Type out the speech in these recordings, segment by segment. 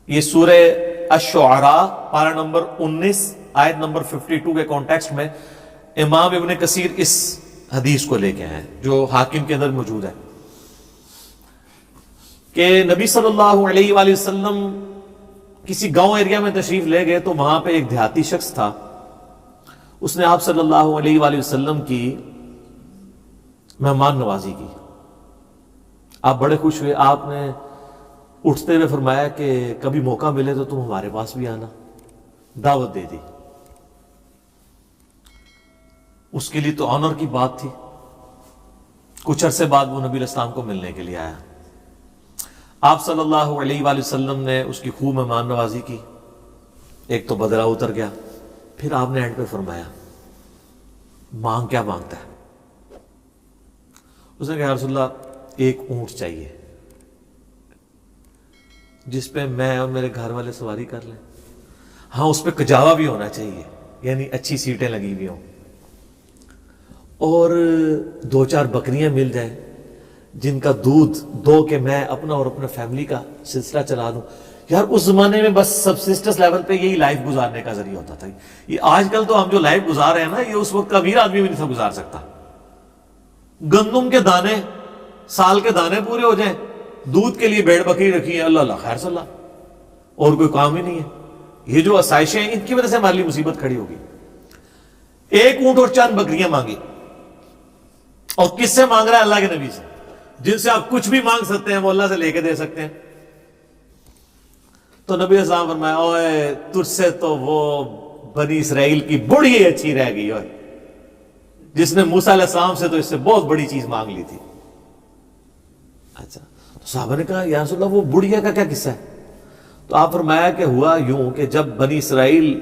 یہ سورہ الشعراء پارہ نمبر 19 آیت نمبر 52 کے کانٹیکسٹ میں امام ابن کثیر اس حدیث کو لے کے آئے ہیں جو حاکم کے اندر موجود ہے کہ نبی صلی اللہ علیہ وآلہ وسلم کسی گاؤں ایریا میں تشریف لے گئے تو وہاں پہ ایک دیہاتی شخص تھا. اس نے آپ صلی اللہ علیہ وآلہ وسلم کی مہمان نوازی کی. آپ بڑے خوش ہوئے. آپ نے اٹھتے ہوئے فرمایا کہ کبھی موقع ملے تو تم ہمارے پاس بھی آنا. دعوت دے دی. اس کے لیے تو آنر کی بات تھی. کچھ عرصے بعد وہ نبی علیہ السلام کو ملنے کے لیے آیا. آپ صلی اللہ علیہ وآلہ وسلم نے اس کی خوب مہمان نوازی کی. ایک تو بدلہ اتر گیا. پھر آپ نے اینڈ پہ فرمایا مانگ کیا مانگتا ہے؟ اس نے کہا یا رسول اللہ ایک اونٹ چاہیے جس پہ میں اور میرے گھر والے سواری کر لیں. ہاں اس پہ کجاوا بھی ہونا چاہیے یعنی اچھی سیٹیں لگی ہوئی ہوں اور 2-4 بکریاں مل جائیں جن کا دودھ دو کہ میں اپنا اور اپنے فیملی کا سلسلہ چلا دوں. یار اس زمانے میں بس سبسسٹنس لیول پہ یہی لائف گزارنے کا ذریعہ ہوتا تھا. یہ آج کل تو ہم جو لائف گزار رہے ہیں نا یہ اس وقت کا امیر آدمی بھی نہیں تھا گزار سکتا. گندم کے دانے سال کے دانے پورے ہو جائیں, دودھ کے لیے بھیڑ بکری رکھی ہے, اللہ اللہ خیر صلی اللہ, اور کوئی کام ہی نہیں ہے. یہ جو آسائشیں ہیں ان کی وجہ سے ہمارے لیے مصیبت کھڑی ہوگی. ایک اونٹ اور چند بکریاں مانگی. اور کس سے مانگ رہا ہے؟ اللہ کے نبی سے, جن سے آپ کچھ بھی مانگ سکتے ہیں وہ اللہ سے لے کے دے سکتے ہیں. تو نبی صلی اللہ علیہ وسلم فرمایا اوے تجھ سے تو وہ بنی اسرائیل کی بڑی اچھی رہ گئی اور جس نے موسیٰ علیہ السلام سے تو اس سے بہت بڑی چیز مانگ لی تھی. اچھا تو صحابہ نے کہا یا رسول اللہ وہ بڑھیا کا کیا قصہ ہے؟ تو آپ فرمایا کہ ہوا یوں کہ جب بنی اسرائیل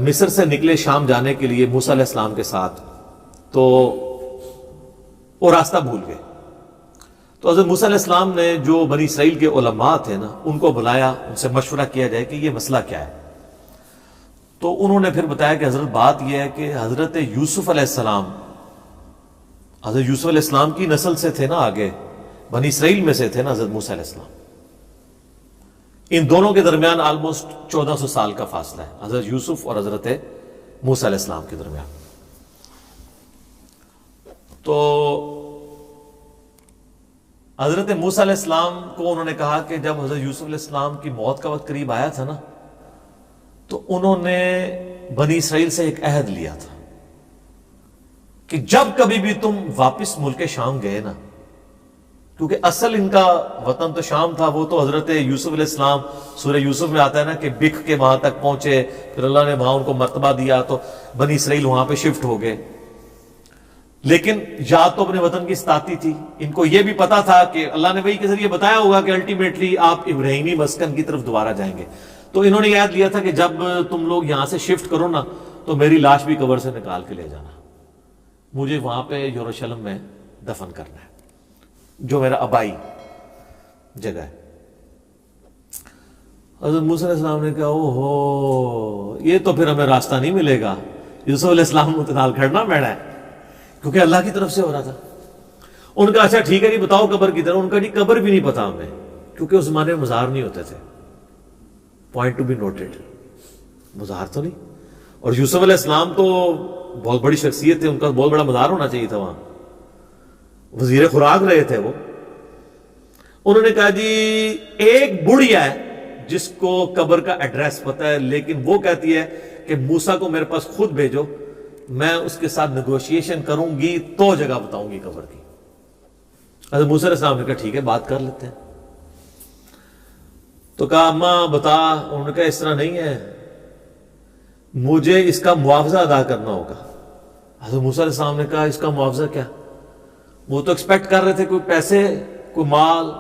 مصر سے نکلے شام جانے کے لیے موسیٰ علیہ السلام کے ساتھ تو وہ راستہ بھول گئے. تو حضرت موسیٰ علیہ السلام نے جو بنی اسرائیل کے علماء تھے نا ان کو بلایا, ان سے مشورہ کیا جائے کہ یہ مسئلہ کیا ہے. تو انہوں نے پھر بتایا کہ حضرت بات یہ ہے کہ حضرت یوسف علیہ السلام حضرت یوسف علیہ السلام کی نسل سے تھے نا, آگے بنی اسرائیل میں سے تھے نا حضرت موسیٰ علیہ السلام. ان دونوں کے درمیان آلموسٹ 1400 سال کا فاصلہ ہے حضرت یوسف اور حضرت موسیٰ علیہ السلام کے درمیان. تو حضرت موسیٰ علیہ السلام کو انہوں نے کہا کہ جب حضرت یوسف علیہ السلام کی موت کا وقت قریب آیا تھا نا تو انہوں نے بنی اسرائیل سے ایک عہد لیا تھا کہ جب کبھی بھی تم واپس ملک شام گئے نا, کیونکہ اصل ان کا وطن تو شام تھا, وہ تو حضرت یوسف علیہ السلام سورہ یوسف میں آتا ہے نا کہ بکھ کے وہاں تک پہنچے, پھر اللہ نے وہاں ان کو مرتبہ دیا تو بنی اسرائیل وہاں پہ شفٹ ہو گئے. لیکن یاد تو اپنے وطن کی ستاتی تھی. ان کو یہ بھی پتا تھا کہ اللہ نے وحی کے ذریعے بتایا ہوگا کہ الٹیمیٹلی آپ ابراہیمی مسکن کی طرف دوبارہ جائیں گے. تو انہوں نے یاد لیا تھا کہ جب تم لوگ یہاں سے شفٹ کرو نا تو میری لاش بھی قبر سے نکال کے لے جانا, مجھے وہاں پہ یروشلم میں دفن کرنا ہے جو میرا آبائی جگہ ہے. حضرت موسیٰ علیہ السلام نے کہا او ہو یہ تو پھر ہمیں راستہ نہیں ملے گا. یوسف علیہ السلام متنال کھڑنا میڑا ہے کیونکہ اللہ کی طرف سے ہو رہا تھا. ان کا اچھا ٹھیک ہے نہیں بتاؤ قبر کی طرف. ان کا نہیں قبر بھی نہیں پتا ہمیں کیونکہ اس زمانے میں مزار نہیں ہوتے تھے. پوائنٹ ٹو بی نوٹڈ, مزار تو نہیں. اور یوسف علیہ السلام تو بہت بڑی شخصیت تھے, ان کا بہت بڑا مزار ہونا چاہیے تھا وہاں, وزیر خوراک رہے تھے وہ. انہوں نے کہا جی ایک بڑھیا ہے جس کو قبر کا ایڈریس پتا ہے لیکن وہ کہتی ہے کہ موسیٰ کو میرے پاس خود بھیجو, میں اس کے ساتھ نیگوشیشن کروں گی تو جگہ بتاؤں گی قبر کی. حضرت موسیٰ علیہ السلام نے کہا ٹھیک ہے بات کر لیتے ہیں. تو کہا اماں بتا. انہوں نے کہا اس طرح نہیں ہے, مجھے اس کا معاوضہ ادا کرنا ہوگا. حضرت موسیٰ علیہ السلام نے کہا اس کا معاوضہ کیا؟ وہ تو ایکسپیکٹ کر رہے تھے کوئی پیسے, کوئی مال,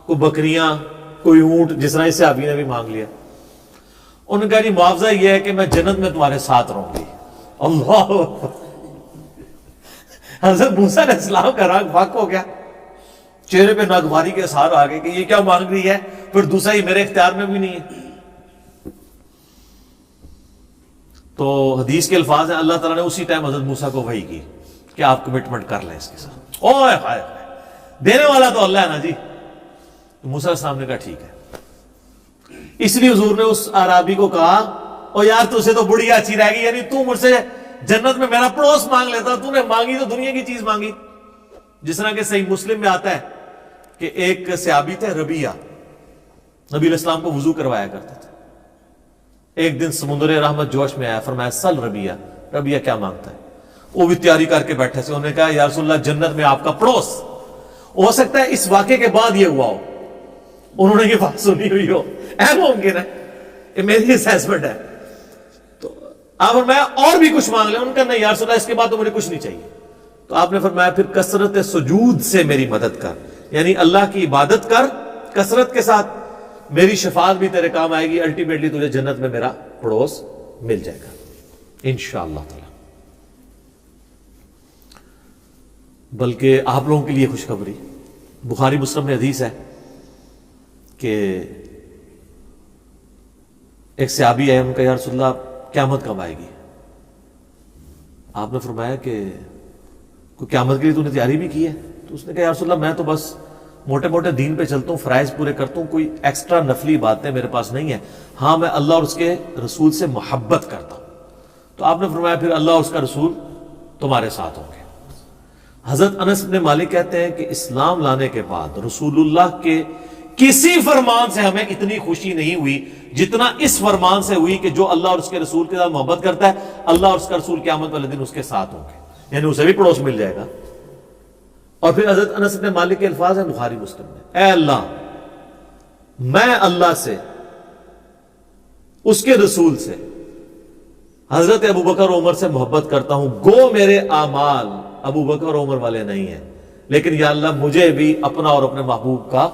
کوئی بکریاں, کوئی اونٹ, جس طرح سے ابھی نے بھی مانگ لیا. انہوں نے کہا جی معاوضہ یہ ہے کہ میں جنت میں تمہارے ساتھ رہوں گی. اللہ, حضرت موسیٰ علیہ السلام کا رنگ فاق ہو گیا, چہرے پہ ناگواری کے اثار آ گئے کہ یہ کیا مانگ رہی ہے, پھر دوسرا ہی میرے اختیار میں بھی نہیں ہے. تو حدیث کے الفاظ ہیں اللہ تعالیٰ نے اسی ٹائم حضرت موسیٰ کو وحی کی کہ آپ کمٹمنٹ کر لیں اس کے ساتھ. اوہ ہائے دینے والا تو اللہ ہے نا جی. موسیٰ علیہ السلام نے کہا ٹھیک ہے. اس لیے حضور نے اس اعرابی کو کہا او یار تجھے تو بڑھیا اچھی رہ گئی، یعنی تو مجھ سے جنت میں میرا پڑوس مانگ لیتا، تو نے مانگی تو دنیا کی چیز مانگی۔ جس طرح کہ صحیح مسلم میں آتا ہے کہ ایک صحابی تھے ربیہ، نبی علیہ السلام کو وضو کروایا کرتے تھے۔ ایک دن سمندر رحمت جوش میں آیا، فرمایا سل ربیہ، ربیہ کیا مانگتا ہے؟ وہ بھی تیاری کر کے بیٹھے سے، انہوں نے کہا یا رسول اللہ جنت میں آپ کا پڑوس۔ ہو سکتا ہے اس واقعے کے بعد یہ ہوا ہو، انہوں نے یہ بات سنی ہوئی ہو، اہم ممکن ہے، یہ میری اسیسمنٹ ہے۔ تو آپ فرمایا اور بھی کچھ مانگ لیں، ان کا نہیں یا رسول اللہ اس کے بعد تو مجھے کچھ نہیں چاہیے۔ تو آپ نے فرمایا پھر کثرت سجود سے میری مدد کر، یعنی اللہ کی عبادت کر کثرت کے ساتھ، میری شفاعت بھی تیرے کام آئے گی، الٹیمیٹلی تجھے جنت میں میرا پڑوس مل جائے گا انشاءاللہ تعالی۔ بلکہ آپ لوگوں کے لیے خوشخبری، بخاری مسلم میں حدیث ہے کہ ایک صحابی ہے، ان کا یا رسول اللہ قیامت کب آئے گی؟ آپ نے فرمایا کہ کوئی قیامت کے لیے تو نے تیاری بھی کی ہے؟ تو اس نے کہا یا رسول اللہ میں تو بس موٹے موٹے دین پہ چلتا ہوں، فرائض پورے کرتا ہوں، کوئی ایکسٹرا نفلی باتیں میرے پاس نہیں ہے، ہاں میں اللہ اور اس کے رسول سے محبت کرتا ہوں۔ تو آپ نے فرمایا پھر اللہ اور اس کا رسول تمہارے ساتھ ہوں گے۔ حضرت انس بن مالک کہتے ہیں کہ اسلام لانے کے بعد رسول اللہ کے کسی فرمان سے ہمیں اتنی خوشی نہیں ہوئی جتنا اس فرمان سے ہوئی کہ جو اللہ اور اس کے رسول کے ساتھ محبت کرتا ہے، اللہ اور اس کا رسول قیامت والے دن اس کے ساتھ ہوں گے، یعنی اسے بھی پڑوس مل جائے گا۔ اور پھر حضرت انس بن مالک کے الفاظ ہیں بخاری مسلم میں، اے اللہ میں اللہ سے، اس کے رسول سے، حضرت ابو بکر و عمر سے محبت کرتا ہوں، گو میرے اعمال ابو بکر و عمر والے نہیں ہیں، لیکن یا اللہ مجھے بھی اپنا اور اپنے محبوب کا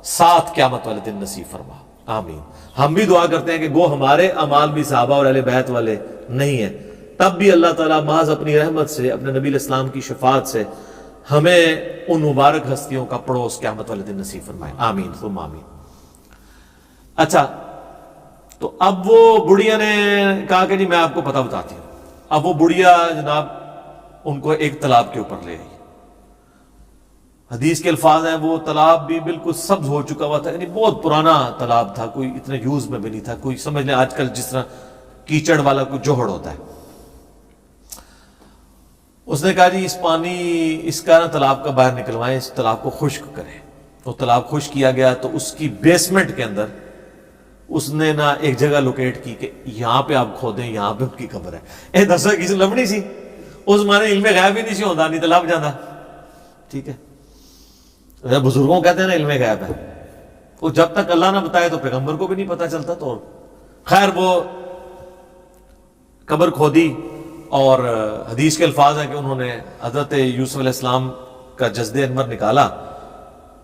ساتھ قیامت والے دن نصیب فرما، آمین۔ ہم بھی دعا کرتے ہیں کہ گو ہمارے اعمال بھی صحابہ اور اہل بیت والے نہیں ہیں، تب بھی اللہ تعالیٰ محض اپنی رحمت سے، اپنے نبی علیہ السلام کی شفاعت سے ہمیں ان مبارک ہستیوں کا پڑوس قیامت والے دن نصیب فرمائے، آمین ثم آمین۔ اچھا، تو اب وہ بڑھیا نے کہا کہ جی میں آپ کو پتہ بتاتی ہوں۔ اب وہ بڑھیا جناب ان کو ایک تالاب کے اوپر لے گئی، حدیث کے الفاظ ہیں وہ تالاب بھی بالکل سبز ہو چکا ہوا تھا، یعنی بہت پرانا تالاب تھا، کوئی اتنے یوز میں بھی نہیں تھا، کوئی سمجھ لیں آج کل جس طرح کیچڑ والا کوئی جوہڑ ہوتا ہے۔ اس نے کہا جی اس پانی اس کا نا تالاب کا باہر نکلوائیں، اس تالاب کو خشک کریں۔ تو تالاب خشک کیا گیا، تو اس کی بیسمنٹ کے اندر اس نے نا ایک جگہ لوکیٹ کی کہ یہاں پہ آپ کھودیں، یہاں پہ ان کی قبر ہے۔ اے دسو کسی لبنی سی اس مانے علم غیب ہی نہیں سی ہوتا، نہیں تالاب جانا، ٹھیک ہے۔ بزرگوں کہتے ہیں نا علم غیب ہے، وہ جب تک اللہ نہ بتائے تو پیغمبر کو بھی نہیں پتا چلتا۔ تو خیر وہ قبر کھودی، اور حدیث کے الفاظ ہیں کہ انہوں نے حضرت یوسف علیہ السلام کا جسد انور نکالا،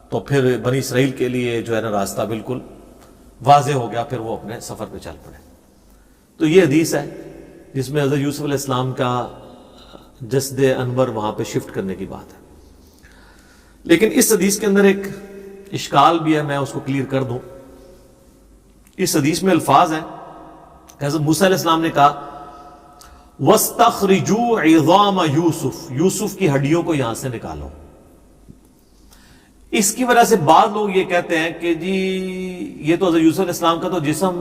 تو پھر بنی اسرائیل کے لیے جو ہے نا راستہ بالکل واضح ہو گیا، پھر وہ اپنے سفر پہ چل پڑے۔ تو یہ حدیث ہے جس میں حضرت یوسف علیہ السلام کا جسد انور وہاں پہ شفٹ کرنے کی بات ہے۔ لیکن اس حدیث کے اندر ایک اشکال بھی ہے، میں اس کو کلیئر کر دوں۔ اس حدیث میں الفاظ ہیں کہ حضرت موسیٰ علیہ السلام نے کہا وَاسْتَخْرِجُوا عِظَامَ یوسف، یوسف کی ہڈیوں کو یہاں سے نکالو۔ اس کی وجہ سے بعض لوگ یہ کہتے ہیں کہ جی یہ تو حضرت یوسف علیہ السلام کا تو جسم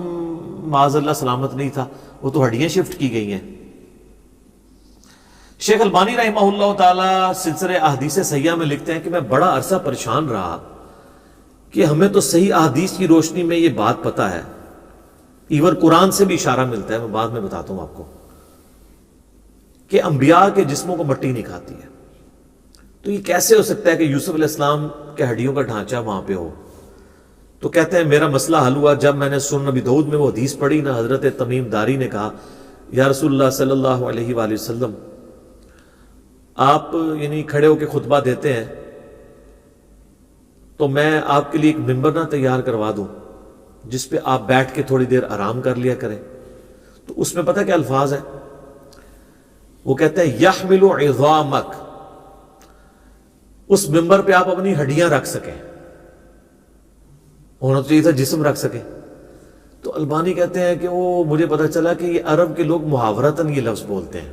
معاذ اللہ سلامت نہیں تھا، وہ تو ہڈیاں شفٹ کی گئی ہیں۔ شیخ البانی رحمہ اللہ تعالی سلسلہ احادیث صحیحہ میں لکھتے ہیں کہ میں بڑا عرصہ پریشان رہا کہ ہمیں تو صحیح احادیث کی روشنی میں یہ بات پتہ ہے، ایور قرآن سے بھی اشارہ ملتا ہے، میں بعد میں بتاتا ہوں آپ کو، کہ انبیاء کے جسموں کو مٹی نہیں کھاتی ہے، تو یہ کیسے ہو سکتا ہے کہ یوسف علیہ السلام کے ہڈیوں کا ڈھانچہ وہاں پہ ہو؟ تو کہتے ہیں میرا مسئلہ حل ہوا جب میں نے سنن نبی داؤد میں وہ حدیث پڑھی نا، حضرت تمیم داری نے کہا یا رسول اللہ صلی اللہ علیہ وآلہ وسلم آپ یعنی کھڑے ہو کے خطبہ دیتے ہیں تو میں آپ کے لیے ایک ممبر نہ تیار کروا دوں جس پہ آپ بیٹھ کے تھوڑی دیر آرام کر لیا کریں۔ تو اس میں پتہ کیا الفاظ ہے؟ وہ کہتے ہیں یحمل عظامک، اس ممبر پہ آپ اپنی ہڈیاں رکھ سکیں، ہونا تو چاہیے تھا جسم رکھ سکیں۔ تو البانی کہتے ہیں کہ وہ مجھے پتہ چلا کہ یہ عرب کے لوگ محاورتاً یہ لفظ بولتے ہیں،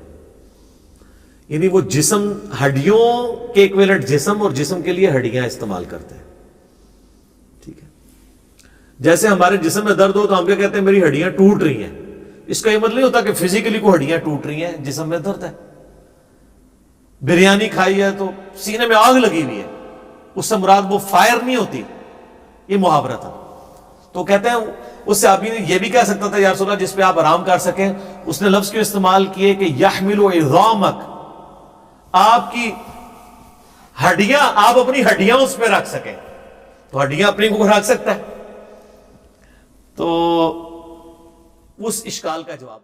یعنی وہ جسم ہڈیوں کے ایکویلنٹ جسم اور جسم کے لیے ہڈیاں استعمال کرتے ہیں، ٹھیک ہے۔ جیسے ہمارے جسم میں درد ہو تو ہم کیا کہتے ہیں میری ہڈیاں ٹوٹ رہی ہیں، اس کا یہ مطلب نہیں ہوتا کہ فزیکلی کوئی ہڈیاں ٹوٹ رہی ہیں، جسم میں درد ہے۔ بریانی کھائی ہے تو سینے میں آگ لگی ہوئی ہے، اس سے مراد وہ فائر نہیں ہوتی، یہ محاورہ تھا۔ تو کہتے ہیں اس سے آپ یہ بھی کہہ سکتا تھا یا رسول اللہ جس پہ آپ آرام کر سکیں، اس نے لفظ کیوں استعمال کیے کہ یحمل عظامک، آپ کی ہڈیاں، آپ اپنی ہڈیاں اس پہ رکھ سکیں، تو ہڈیاں اپنی کو رکھ سکتا ہے، تو اس اشکال کا جواب